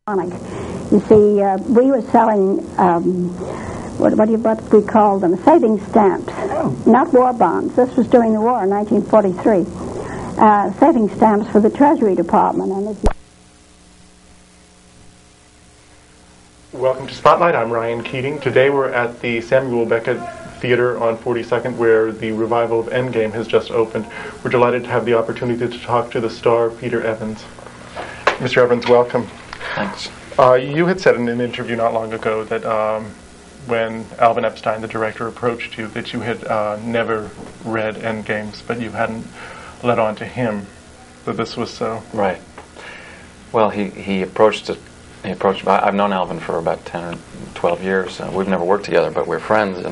You see, we were selling, what we call them, savings stamps, not war bonds. This was during the war in 1943. Savings stamps for the Treasury Department. And Welcome to Spotlight. I'm Rian Keating. Today we're at the Samuel Beckett Theater on 42nd, where the revival of Endgame has just opened. We're delighted to have the opportunity to talk to the star, Peter Evans. Mr. Evans, welcome. Thanks. You had said in an interview not long ago that when Alvin Epstein, the director, approached you, that you had never read Endgames, but you hadn't let on to him that this was so. Right. Well, he approached it. I've known Alvin for about 10 or 12 years. We've never worked together, but we're friends.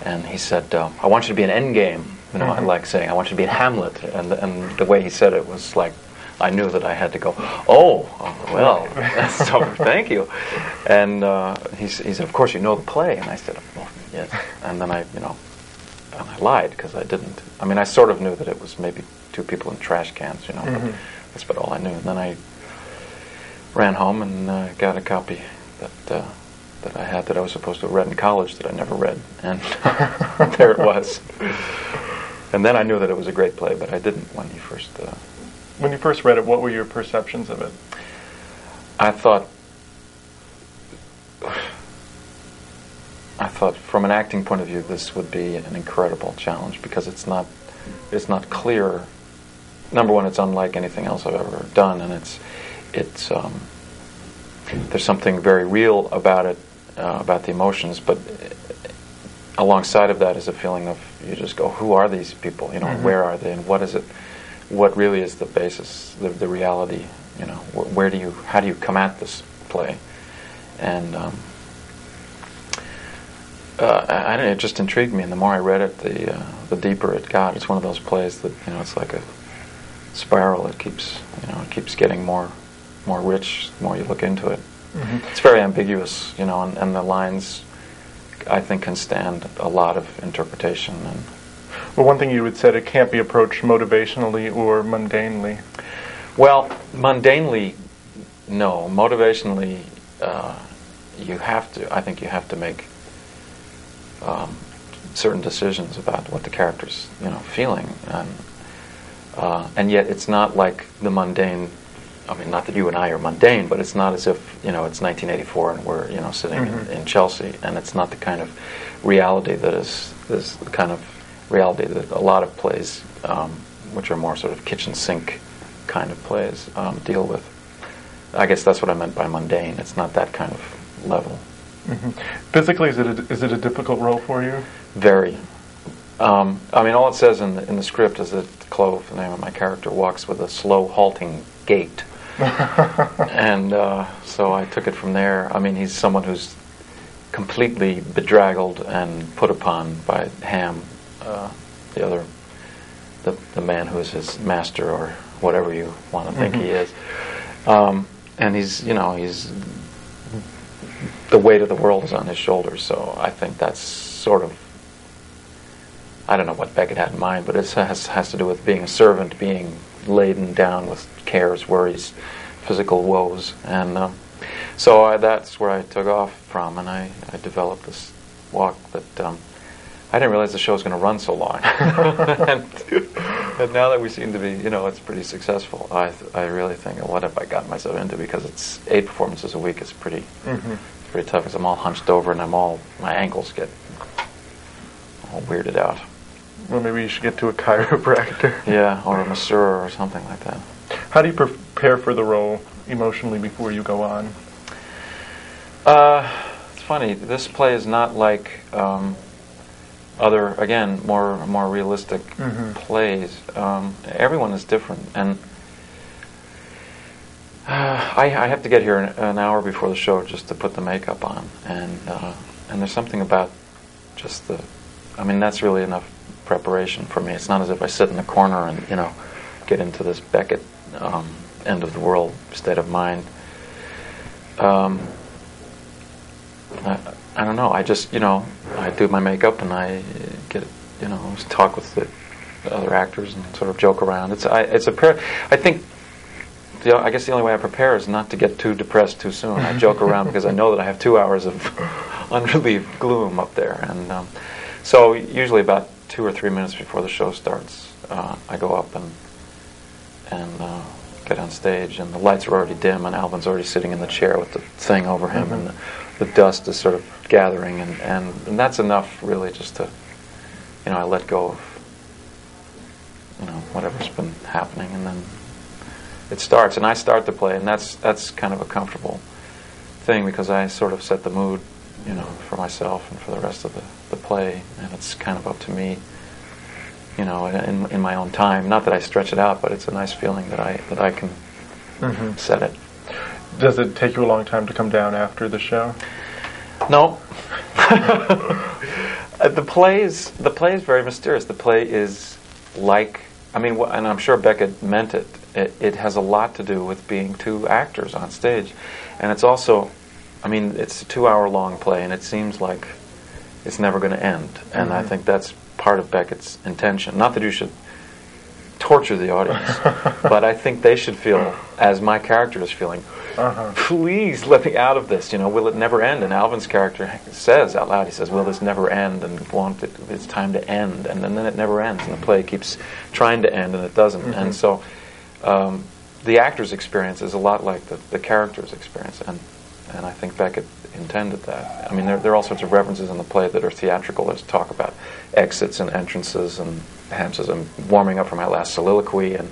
And he said, "I want you to be an Endgame." You know, I like saying, "I want you to be in Hamlet." And the way he said it was like, I knew that I had to go, oh well, so thank you. And he said, "Of course you know the play." And I said, "Well, yes." And then I lied because I didn't. I mean, I sort of knew that it was maybe two people in trash cans, but that's about all I knew. And then I ran home and got a copy that I had that I was supposed to have read in college that I never read, and there it was. And then I knew that it was a great play, but I didn't when he first. When you first read it, what were your perceptions of it? I thought from an acting point of view, this would be an incredible challenge because it's not clear. Number one, it's unlike anything else I've ever done, and it's there's something very real about it, about the emotions, but alongside of that is a feeling of, you just go, who are these people? Where are they, and what is it? What really is the basis, the reality? How do you come at this play? And it just intrigued me, and the more I read it, the deeper it got. It's one of those plays that it's like a spiral. It keeps getting more rich the more you look into it. It's very ambiguous, and the lines, I think, can stand a lot of interpretation. And well, one thing you had said, it can't be approached motivationally or mundanely. Well, mundanely, no. Motivationally, I think you have to make certain decisions about what the character's, feeling, and yet it's not like the mundane. I mean, not that you and I are mundane, but it's not as if it's 1984 and we're sitting in Chelsea, and it's not the kind of reality that is the kind of reality that a lot of plays, which are more sort of kitchen sink kind of plays, deal with. I guess that's what I meant by mundane. It's not that kind of level. Physically, is it a difficult role for you? Very. I mean, all it says in the script is that Clove, the name of my character, walks with a slow, halting gait. And so I took it from there. I mean, he's someone who's completely bedraggled and put upon by Ham, the man who is his master, or whatever you want to think he is. And he's the weight of the world is on his shoulders. So I think that's sort of, I don't know what Beckett had in mind, but it has to do with being a servant, being laden down with cares, worries, physical woes, and so that's where I took off from, and I developed this walk that I didn't realize the show was going to run so long, and now that we seem to be, it's pretty successful. I really think, what have I gotten myself into? Because it's 8 performances a week. It's pretty tough. Because I'm all hunched over, and my ankles get all weirded out. Well, maybe you should get to a chiropractor. Yeah, or a masseur or something like that. How do you prepare for the role emotionally before you go on? It's funny. This play is not like other, again, more realistic plays. Everyone is different, and I have to get here an hour before the show just to put the makeup on, and there's something about just that's really enough preparation for me. It's not as if I sit in the corner and get into this Beckett end of the world state of mind. I don't know. I just I do my makeup and I get talk with the other actors and sort of joke around. I think I guess the only way I prepare is not to get too depressed too soon. I joke around because I know that I have 2 hours of unrelieved gloom up there, and so usually about 2 or 3 minutes before the show starts, I go up and get on stage, and the lights are already dim, and Alvin's already sitting in the chair with the thing over him, and the dust is sort of gathering, and that's enough really just to, I let go of, whatever's been happening, and then it starts, and I start the play, and that's kind of a comfortable thing because I sort of set the mood, for myself and for the rest of the play, and it's kind of up to me, in my own time. Not that I stretch it out, but it's a nice feeling that I can set it. Does it take you a long time to come down after the show? No. The play is very mysterious. The play is like, and I'm sure Beckett meant it. It has a lot to do with being two actors on stage, and it's also, it's a 2-hour-long play, and it seems like it's never going to end. And I think that's part of Beckett's intention. Not that you should torture the audience, but I think they should feel, as my character is feeling, please let me out of this. Will it never end? And Alvin's character says out loud, he says, will this never end? And it's time to end. And then it never ends. And the play keeps trying to end, and it doesn't. And so the actor's experience is a lot like the character's experience. And I think Beckett intended that. There are all sorts of references in the play that are theatrical. There's talk about exits and entrances, and Ham says, I'm warming up for my last soliloquy, and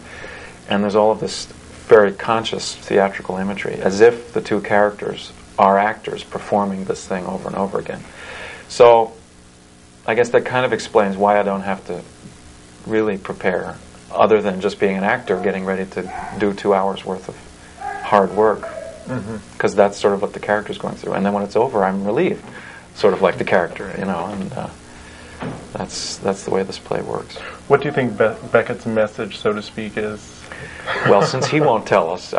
there's all of this very conscious theatrical imagery, as if the two characters are actors performing this thing over and over again. So I guess that kind of explains why I don't have to really prepare, other than just being an actor getting ready to do 2 hours worth of hard work, because that's sort of what the character's going through. And then when it's over, I'm relieved, sort of like the character, and that's the way this play works. What do you think Beckett's message, so to speak, is? Well, since he won't tell us,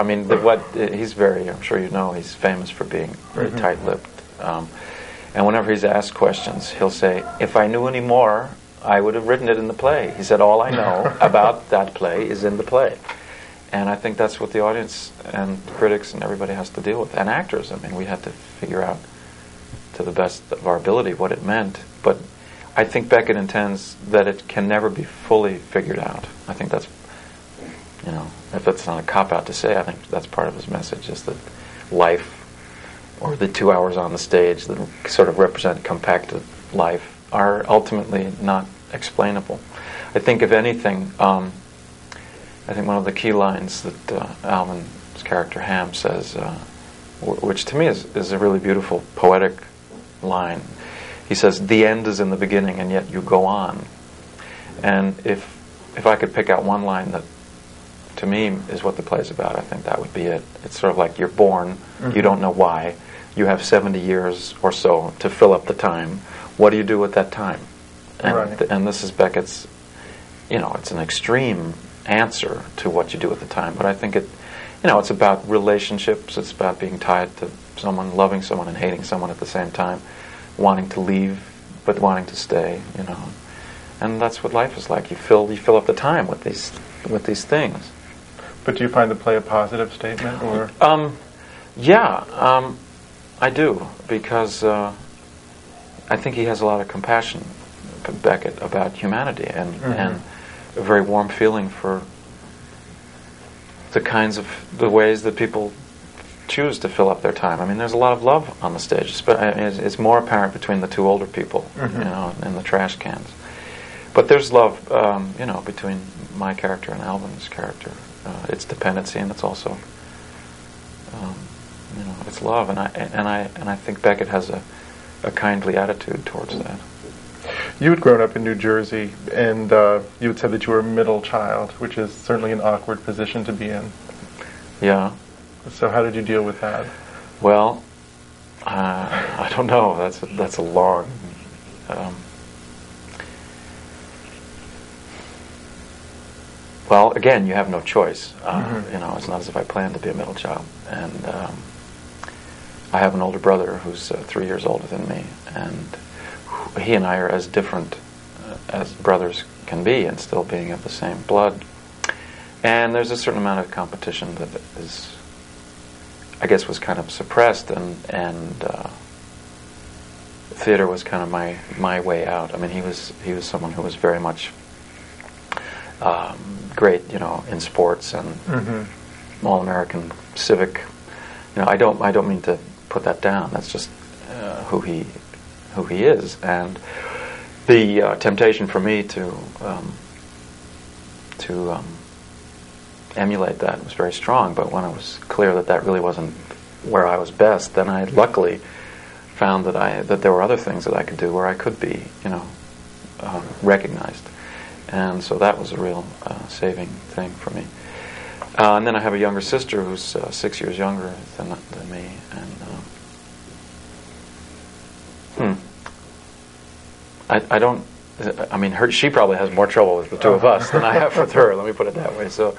he's very, I'm sure he's famous for being very tight-lipped. And whenever he's asked questions, he'll say, if I knew any more, I would have written it in the play. He said, all I know about that play is in the play. And I think that's what the audience and critics and everybody has to deal with. And actors, we had to figure out to the best of our ability what it meant. But I think Beckett intends that it can never be fully figured out. I think that's, if that's not a cop-out to say, I think that's part of his message, is that life, or the 2 hours on the stage that sort of represent compacted life, are ultimately not explainable. I think, if anything, I think one of the key lines that Alvin's character Ham says, which to me is a really beautiful poetic line. He says, the end is in the beginning, and yet you go on. And if I could pick out one line that to me is what the play's about, I think that would be it. It's sort of like you're born, you don't know why, you have 70 years or so to fill up the time. What do you do with that time? And, and this is Beckett's, it's an extreme answer to what you do with the time, but I think it's about relationships. It's about being tied to someone, loving someone and hating someone at the same time, wanting to leave but wanting to stay, and that's what life is like. You fill up the time with these things. But do you find the play a positive statement, or? I do, because I think he has a lot of compassion, Beckett, about humanity, and a very warm feeling for the ways that people choose to fill up their time. There's a lot of love on the stage. It's more apparent between the two older people, in the trash cans. But there's love, between my character and Alvin's character. It's dependency, and it's also, it's love. And I think Beckett has a kindly attitude towards that. You had grown up in New Jersey, and you had said that you were a middle child, which is certainly an awkward position to be in. Yeah. So how did you deal with that? Well, I don't know. That's a long. Well, again, you have no choice. It's not as if I planned to be a middle child, and I have an older brother who's 3 years older than me, and he and I are as different as brothers can be, and still being of the same blood. And there's a certain amount of competition that is, I guess, was kind of suppressed, and theater was kind of my way out. I mean, he was someone who was very much great, in sports and all-American civic. I don't mean to put that down. That's just who he is, and the temptation for me to emulate that was very strong. But when it was clear that really wasn't where I was best, then I luckily found that there were other things that I could do where I could be, recognized, and so that was a real saving thing for me. And then I have a younger sister who's 6 years younger than me, and I don't. I mean, she probably has more trouble with the two of us than I have with her. Let me put it that way. So,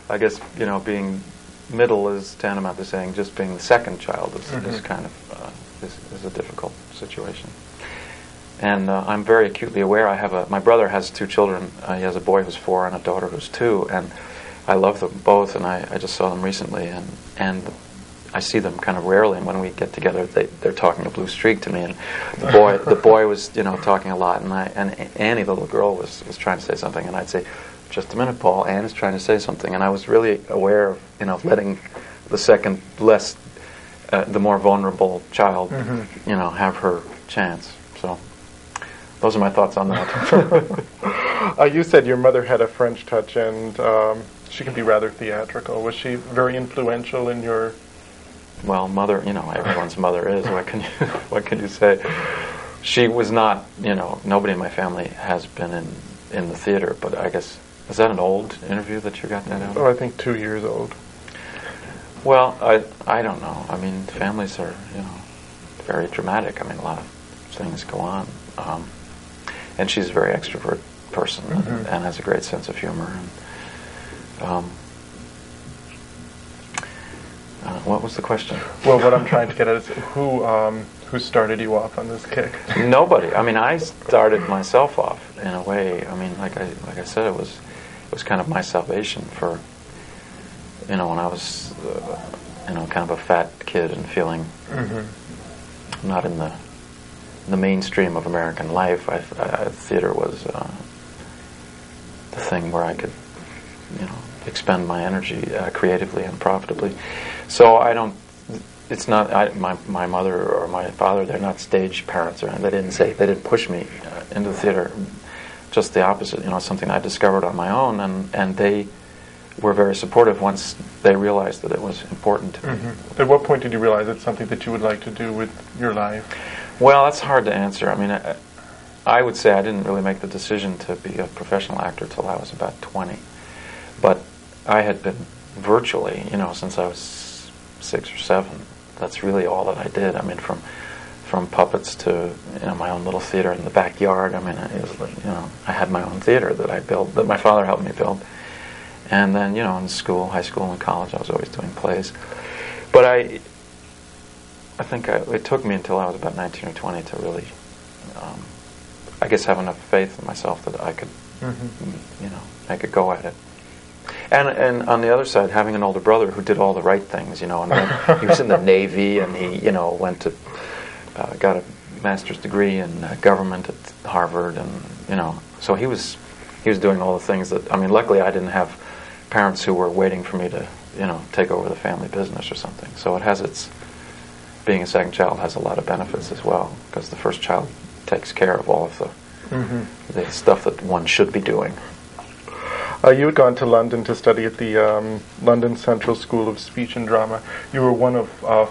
I guess being middle is tantamount to saying just being the second child is kind of is a difficult situation. And I'm very acutely aware. My brother has 2 children. He has a boy who's 4 and a daughter who's 2, and I love them both. And I just saw them recently, and I see them kind of rarely. And when we get together, they're talking a blue streak to me. And the boy was talking a lot, and Annie, the little girl, was trying to say something, and I'd say, "Just a minute, Paul. Anne is trying to say something." And I was really aware of letting the second, the more vulnerable child, have her chance. So those are my thoughts on that. You said your mother had a French touch, and she can be rather theatrical. Was she very influential in your? Well, mother, everyone's mother is. What can you say? She was not. Nobody in my family has been in the theater, but I guess. Is that an old interview that you got that out of? Oh, I think 2 years old. Well, I don't know. I mean, families are, very dramatic. I mean, a lot of things go on. And she's a very extrovert person and has a great sense of humor. And, what was the question? Well, what I'm trying to get at is who started you off on this kick? Nobody. I mean, I started myself off in a way. I mean, like I said, it was kind of my salvation for, when I was, kind of a fat kid and feeling not in the mainstream of American life. Theater was the thing where I could, expend my energy creatively and profitably. So it's not my mother or my father. They're not stage parents, or they didn't push me into the theater. Just the opposite. Something I discovered on my own, and they were very supportive once they realized that it was important to me. At what point did you realize it's something that you would like to do with your life? Well, that's hard to answer. I mean, I would say I didn't really make the decision to be a professional actor till I was about 20. But I had been virtually, since I was 6 or 7. That's really all that I did. I mean, from puppets to my own little theater in the backyard. I mean, it was I had my own theater that I built, that my father helped me build. And then in school, high school, and college, I was always doing plays. But I think it took me until I was about 19 or 20 to really, I guess, have enough faith in myself that I could, make a go at it. And on the other side, having an older brother who did all the right things, and then he was in the Navy, and he, went to, got a master's degree in government at Harvard, and, so he was doing all the things that, I mean, luckily I didn't have parents who were waiting for me to, take over the family business or something. So being a second child has a lot of benefits as well, because the first child takes care of all of the stuff that one should be doing. You had gone to London to study at the London Central School of Speech and Drama. You were one of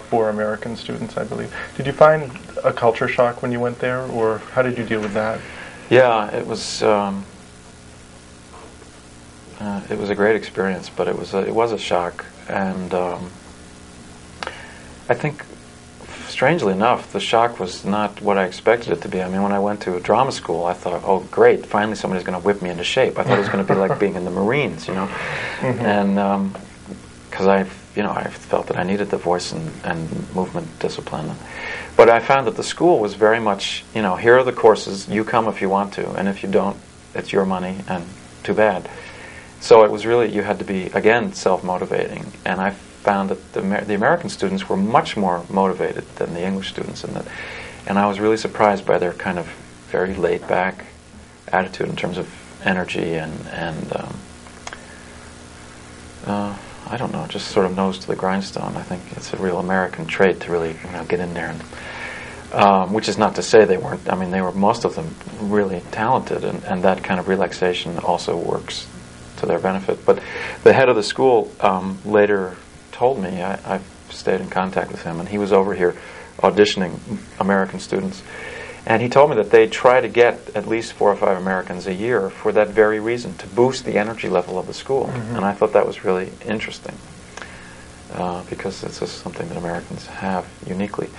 4 American students, I believe. Did you find a culture shock when you went there, or how did you deal with that? Yeah, it was a great experience, but it was a shock, and I think, strangely enough, the shock was not what I expected it to be. I mean, when I went to a drama school, I thought, oh, great, finally somebody's going to whip me into shape. I thought it was going to be like being in the Marines, and because I felt that I needed the voice and movement discipline. But I found that the school was very much, here are the courses, you come if you want to, and if you don't, it's your money, and too bad. So it was really, you had to be, again, self-motivating. And I found that the American students were much more motivated than the English students. And I was really surprised by their kind of very laid-back attitude in terms of energy and I don't know, just sort of nose to the grindstone. I think it's a real American trait to really, get in there. And, which is not to say they weren't. I mean, they were, most of them, really talented, and that kind of relaxation also works to their benefit. But the head of the school later told me, I've stayed in contact with him, and he was over here auditioning American students. And he told me that they try to get at least 4 or 5 Americans a year for that very reason, to boost the energy level of the school. Mm-hmm. And I thought that was really interesting, because it's just something that Americans have uniquely.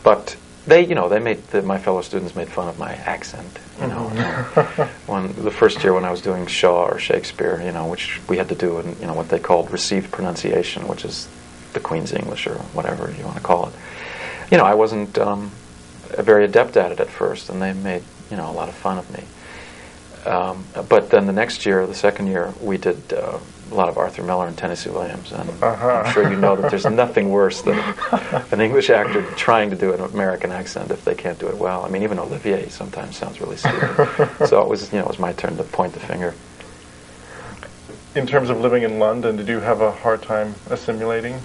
But they made my fellow students made fun of my accent. The first year when I was doing Shaw or Shakespeare, which we had to do in what they called received pronunciation, which is the Queen's English or whatever you want to call it. I wasn't very adept at it at first, and they made a lot of fun of me. But then the next year, the second year, we did a lot of Arthur Miller and Tennessee Williams, and I'm sure you know that there's nothing worse than an English actor trying to do an American accent if they can't do it well. I mean, even Olivier sometimes sounds really stupid. So it was my turn to point the finger. In terms of living in London, did you have a hard time assimilating?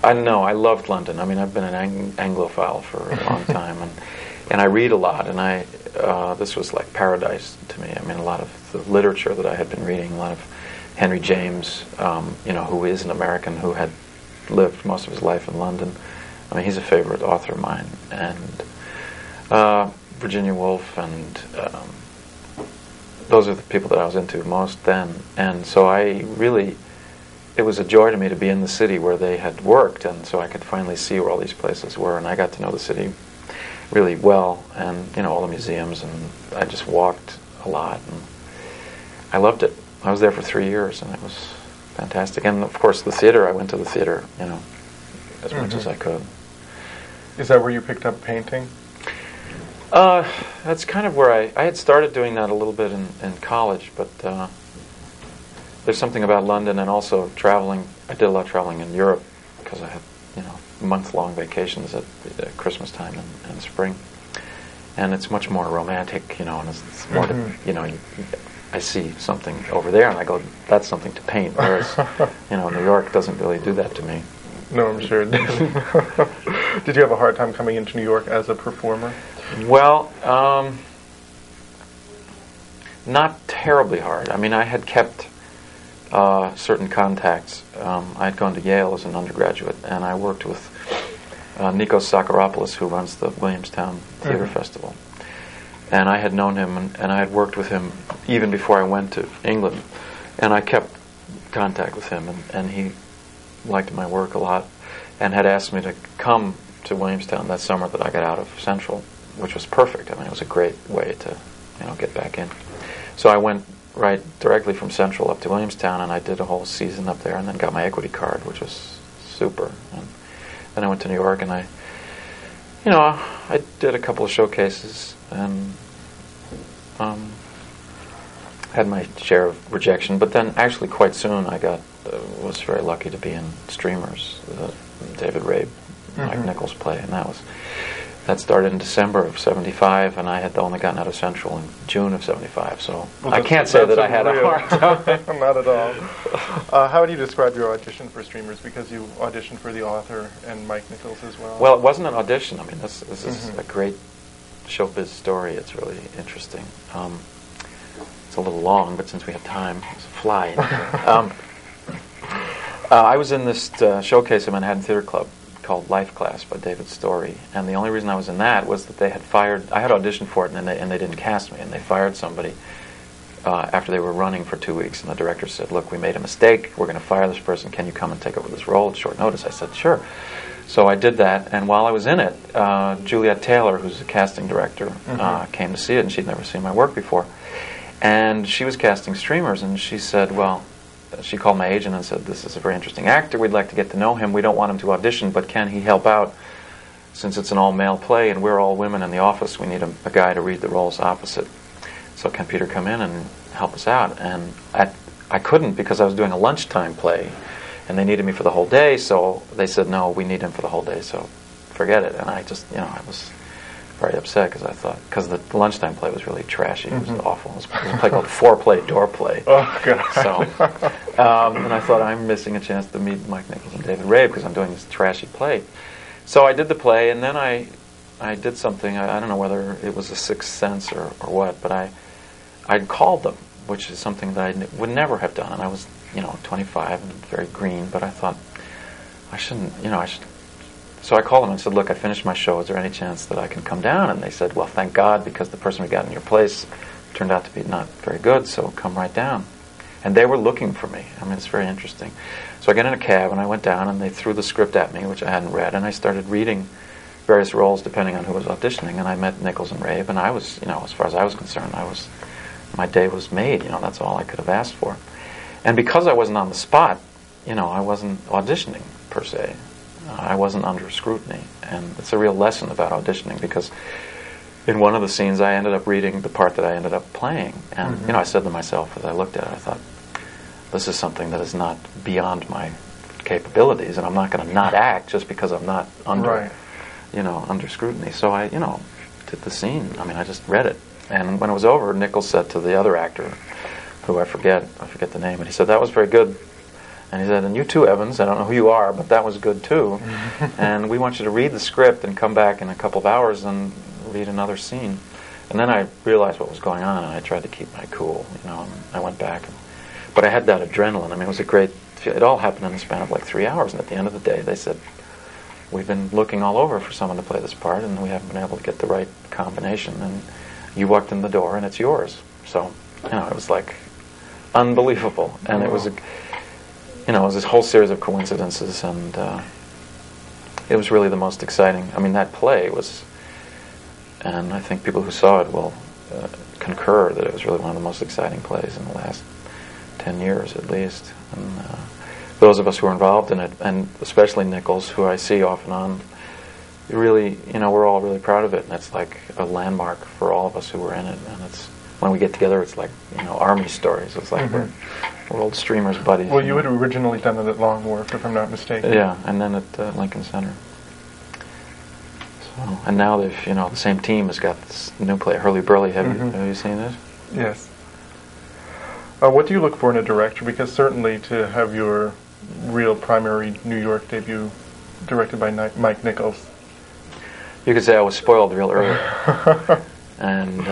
No, I loved London. I mean, I've been an Anglophile for a long time, and I read a lot, and this was like paradise to me. I mean, a lot of the literature that I had been reading, a lot of Henry James, who is an American who had lived most of his life in London. I mean, he's a favorite author of mine, and Virginia Woolf, and those are the people that I was into most then. And so it was a joy to me to be in the city where they had worked, and so I could finally see where all these places were, and I got to know the city really well, and all the museums, and I just walked a lot, and I loved it. I was there for 3 years, and it was fantastic. And of course, the theater, I went to the theater, as much as I could. Is that where you picked up painting? That's kind of where I had started doing that a little bit in college, but there's something about London, and also traveling. I did a lot of traveling in Europe because I had, month-long vacations at Christmas time and spring, and it's much more romantic, and it's more I see something over there, and I go, that's something to paint. Whereas, New York doesn't really do that to me. No, I'm sure it doesn't. Did you have a hard time coming into New York as a performer? Well, not terribly hard. I mean, I had kept certain contacts. I had gone to Yale as an undergraduate, and I worked with Nikos Sakaropoulos, who runs the Williamstown Theater Festival. And I had known him, and I had worked with him even before I went to England. And I kept contact with him, and he liked my work a lot, and had asked me to come to Williamstown that summer that I got out of Central, which was perfect. I mean, it was a great way to, get back in. So I went right directly from Central up to Williamstown, and I did a whole season up there, and then got my equity card, which was super. And then I went to New York, and I did a couple of showcases, and had my share of rejection. But then, actually, quite soon, I was very lucky to be in Streamers, the David Rabe, Mike Nichols play, and that started in December of '75, and I had only gotten out of Central in June of '75. So I can't say that I had a hard time. Not at all. How would you describe your audition for Streamers? Because you auditioned for the author and Mike Nichols as well. Well, it wasn't an audition. I mean, this is a great showbiz story. It's really interesting. It's a little long, but since we have time, it's a fly. I was in this showcase at Manhattan Theater Club called Life Class by David Story, and the only reason I was in that was that they had fired. I had auditioned for it, and they didn't cast me, and they fired somebody after they were running for 2 weeks. And the director said, "Look, we made a mistake. We're going to fire this person. Can you come and take over this role at short notice?" I said, "Sure." So I did that, and while I was in it, Juliet Taylor, who's a casting director, came to see it, and she'd never seen my work before. And she was casting Streamers, and she said, she called my agent and said, "This is a very interesting actor. We'd like to get to know him. We don't want him to audition, but can he help out? Since it's an all-male play and we're all women in the office, we need a guy to read the roles opposite. So can Peter come in and help us out. And I couldn't because I was doing a lunchtime play, and they needed me for the whole day. So they said, no, we need him for the whole day. So forget it. And I just, I was very upset because the lunchtime play was really trashy. It was awful. It was a play called Foreplay Door Play. Oh, God. So, and I thought, I'm missing a chance to meet Mike Nichols and David Rabe because I'm doing this trashy play. So I did the play, and then I did something. I don't know whether it was a sixth sense or what, but I'd called them, which is something that I would never have done. And I was, 25 and very green, but I thought I shouldn't, I should. So I called them and said, look, I finished my show. Is there any chance that I can come down? And they said, well, thank God, because the person we got in your place turned out to be not very good, so come right down. And they were looking for me. I mean, it's very interesting. So I got in a cab, and I went down, and they threw the script at me, which I hadn't read, and I started reading various roles depending on who was auditioning, and I met Nichols and Rabe, and I was, as far as I was concerned, my day was made. That's all I could have asked for. And because I wasn't on the spot, I wasn't auditioning, per se. I wasn't under scrutiny, and it's a real lesson about auditioning, because in one of the scenes I ended up reading the part that I ended up playing, and I said to myself as I looked at it, I thought, this is something that is not beyond my capabilities, and I'm not going to not act just because I'm not under, under scrutiny. So I, did the scene. I mean, I just read it, and when it was over, Nichols said to the other actor, who I forget the name, and he said, that was very good. And he said, and you too, Evans, I don't know who you are, but that was good too. And we want you to read the script and come back in a couple of hours and read another scene. And then I realized what was going on, and I tried to keep my cool, and I went back. But I had that adrenaline. I mean, it was a great, it all happened in the span of like 3 hours. And at the end of the day, they said, we've been looking all over for someone to play this part, and we haven't been able to get the right combination. And you walked in the door, and it's yours. So, it was like unbelievable. And it was it was this whole series of coincidences, and it was really the most exciting. I mean, that play was, and I think people who saw it will concur that it was really one of the most exciting plays in the last 10 years at least. And those of us who were involved in it, and especially Nichols, who I see off and on, really, we're all really proud of it, and it's like a landmark for all of us who were in it. And it's, when we get together, it's like, army stories. It's like we're old streamers buddies. Well, you had originally done it at Long Wharf, if I'm not mistaken. Yeah, and then at Lincoln Center. So, and now they've, the same team has got this new play, Hurly Burly. Have you seen it? Yes. What do you look for in a director? Because certainly to have your real primary New York debut directed by Mike Nichols. You could say I was spoiled real early. And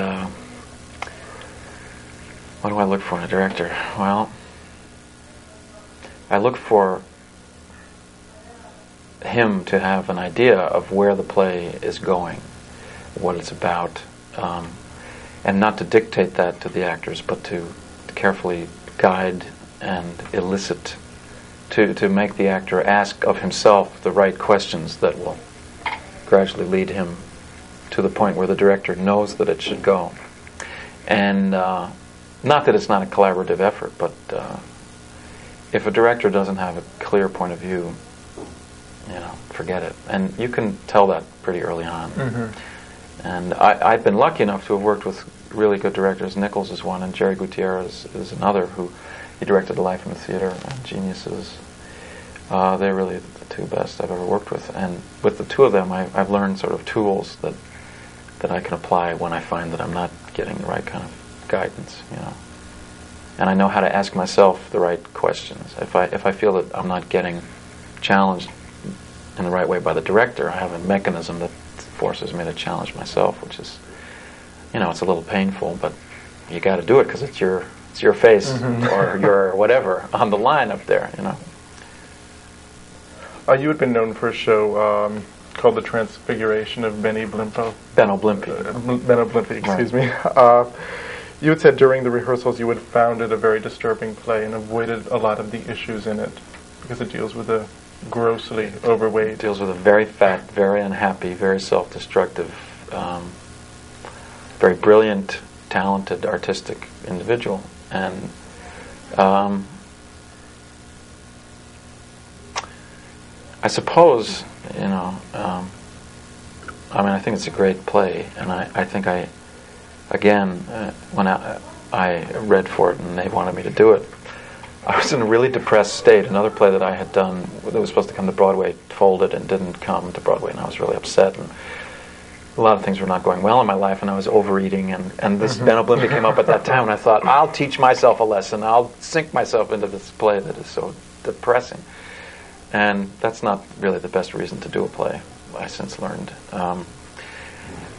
what do I look for in a director? Well, I look for him to have an idea of where the play is going, what it's about, and not to dictate that to the actors, but to carefully guide and elicit, to make the actor ask of himself the right questions that will gradually lead him to the point where the director knows that it should go. And not that it's not a collaborative effort, but if a director doesn't have a clear point of view, forget it. And you can tell that pretty early on. And I've been lucky enough to have worked with really good directors. Nichols is one, and Jerry Gutierrez is another, who he directed A Life in the Theater and Geniuses. They're really the two best I've ever worked with. And with the two of them, I've learned sort of tools that I can apply when I find that I'm not getting the right kind of guidance, And I know how to ask myself the right questions. If I feel that I'm not getting challenged in the right way by the director, I have a mechanism that forces me to challenge myself, which is, it's a little painful, but you got to do it because it's your face or your whatever on the line up there, You had been known for a show called The Transfiguration of Benno Blimpie. Benno Blimpie, excuse me. You had said during the rehearsals you had found it a very disturbing play and avoided a lot of the issues in it because it deals with a grossly overweight. It deals with a very fat, very unhappy, very self-destructive, very brilliant, talented, artistic individual. And I suppose, I think it's a great play, and I think again, when I read for it and they wanted me to do it. I was in a really depressed state. Another play that I had done that was supposed to come to Broadway folded and didn't come to Broadway, and I was really upset. And a lot of things were not going well in my life, and I was overeating. And this Ben Oblimpia came up at that time, and I thought, I'll teach myself a lesson. I'll sink myself into this play that is so depressing. And that's not really the best reason to do a play, I since learned.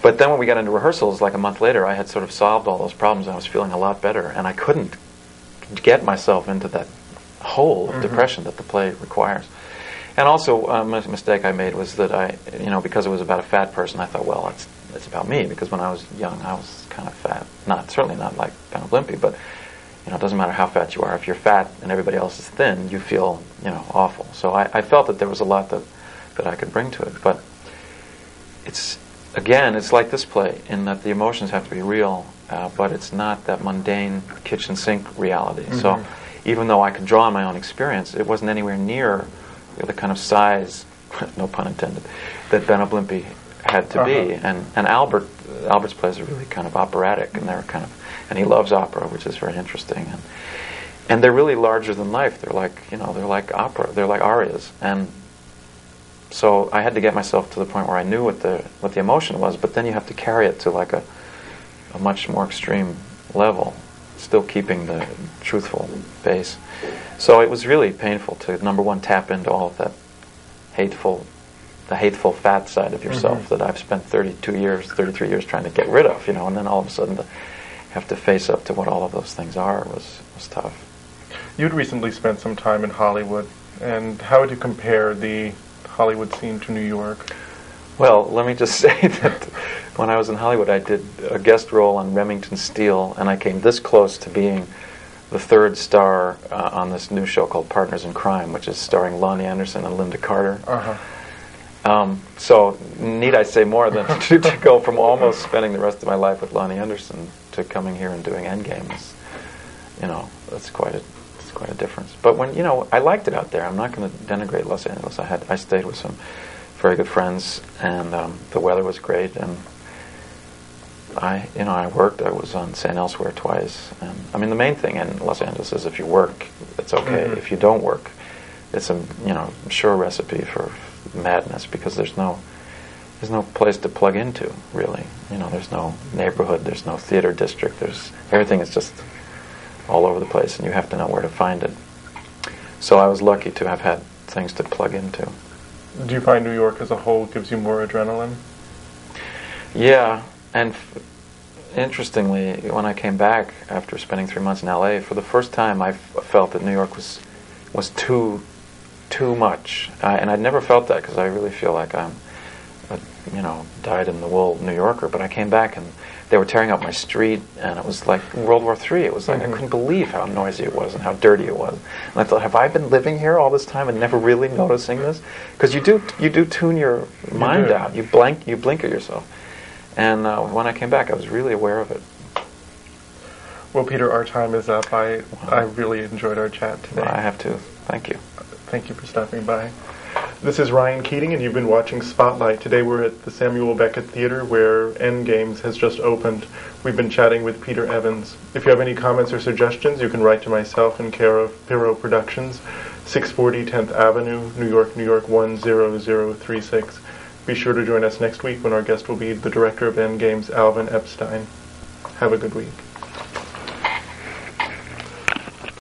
But then when we got into rehearsals, like a month later, I had sort of solved all those problems, and I was feeling a lot better. And I couldn't get myself into that hole of depression that the play requires. And also, a mistake I made was that because it was about a fat person, I thought, well, it's about me, because when I was young, I was kind of fat. Certainly not like Ben Oblimpia, but it doesn't matter how fat you are. If you're fat and everybody else is thin, you feel, awful. So I felt that there was a lot that I could bring to it. But it's like this play, in that the emotions have to be real, but it's not that mundane kitchen sink reality. So even though I could draw on my own experience, it wasn't anywhere near the kind of size, no pun intended, that Ben Oblimpia had to be. And Albert's plays are really kind of operatic, and and he loves opera, which is very interesting. And they're really larger than life. They're like opera. They're like arias. And so I had to get myself to the point where I knew what the emotion was, but then you have to carry it to like a much more extreme level, still keeping the truthful base. So it was really painful to, number one, tap into all of that hateful fat side of yourself that I've spent 33 years trying to get rid of, and then all of a sudden to have to face up to what all of those things are was tough. You'd recently spent some time in Hollywood, and how would you compare the Hollywood scene to New York? Well, let me just say that when I was in Hollywood, I did a guest role on Remington Steele, and I came this close to being the third star on this new show called Partners in Crime, which is starring Lonnie Anderson and Linda Carter. So need I say more than to go from almost spending the rest of my life with Lonnie Anderson to coming here and doing Endgame is, that's quite a difference. But when I liked it out there. I'm not going to denigrate Los Angeles. I stayed with some very good friends, and the weather was great, and I worked. I was on St. Elsewhere twice, and I mean the main thing in Los Angeles is if you work, it's okay. If you don't work, it's a sure recipe for madness, because there's no place to plug into, really. There's no neighborhood, there's no theater district, everything is just all over the place, and you have to know where to find it. So I was lucky to have had things to plug into. Do you find New York as a whole gives you more adrenaline? Yeah, and interestingly, when I came back after spending 3 months in L.A., for the first time I felt that New York was too much. And I'd never felt that, because I really feel like I'm a dyed-in-the-wool New Yorker. But I came back, and they were tearing up my street, and it was like World War III. It was like I couldn't believe how noisy it was and how dirty it was. And I thought, have I been living here all this time and never really noticing this? Because you do tune your mind out. You blink at yourself. And when I came back, I was really aware of it. Well, Peter, our time is up. I really enjoyed our chat today. Well, I have to. Thank you. Thank you for stopping by. This is Rian Keating, and you've been watching Spotlight. Today we're at the Samuel Beckett Theater, where Endgame has just opened. We've been chatting with Peter Evans. If you have any comments or suggestions, you can write to myself in care of Piro Productions, 640 10th Avenue, New York, 10036. Be sure to join us next week when our guest will be the director of Endgame's Alvin Epstein. Have a good week.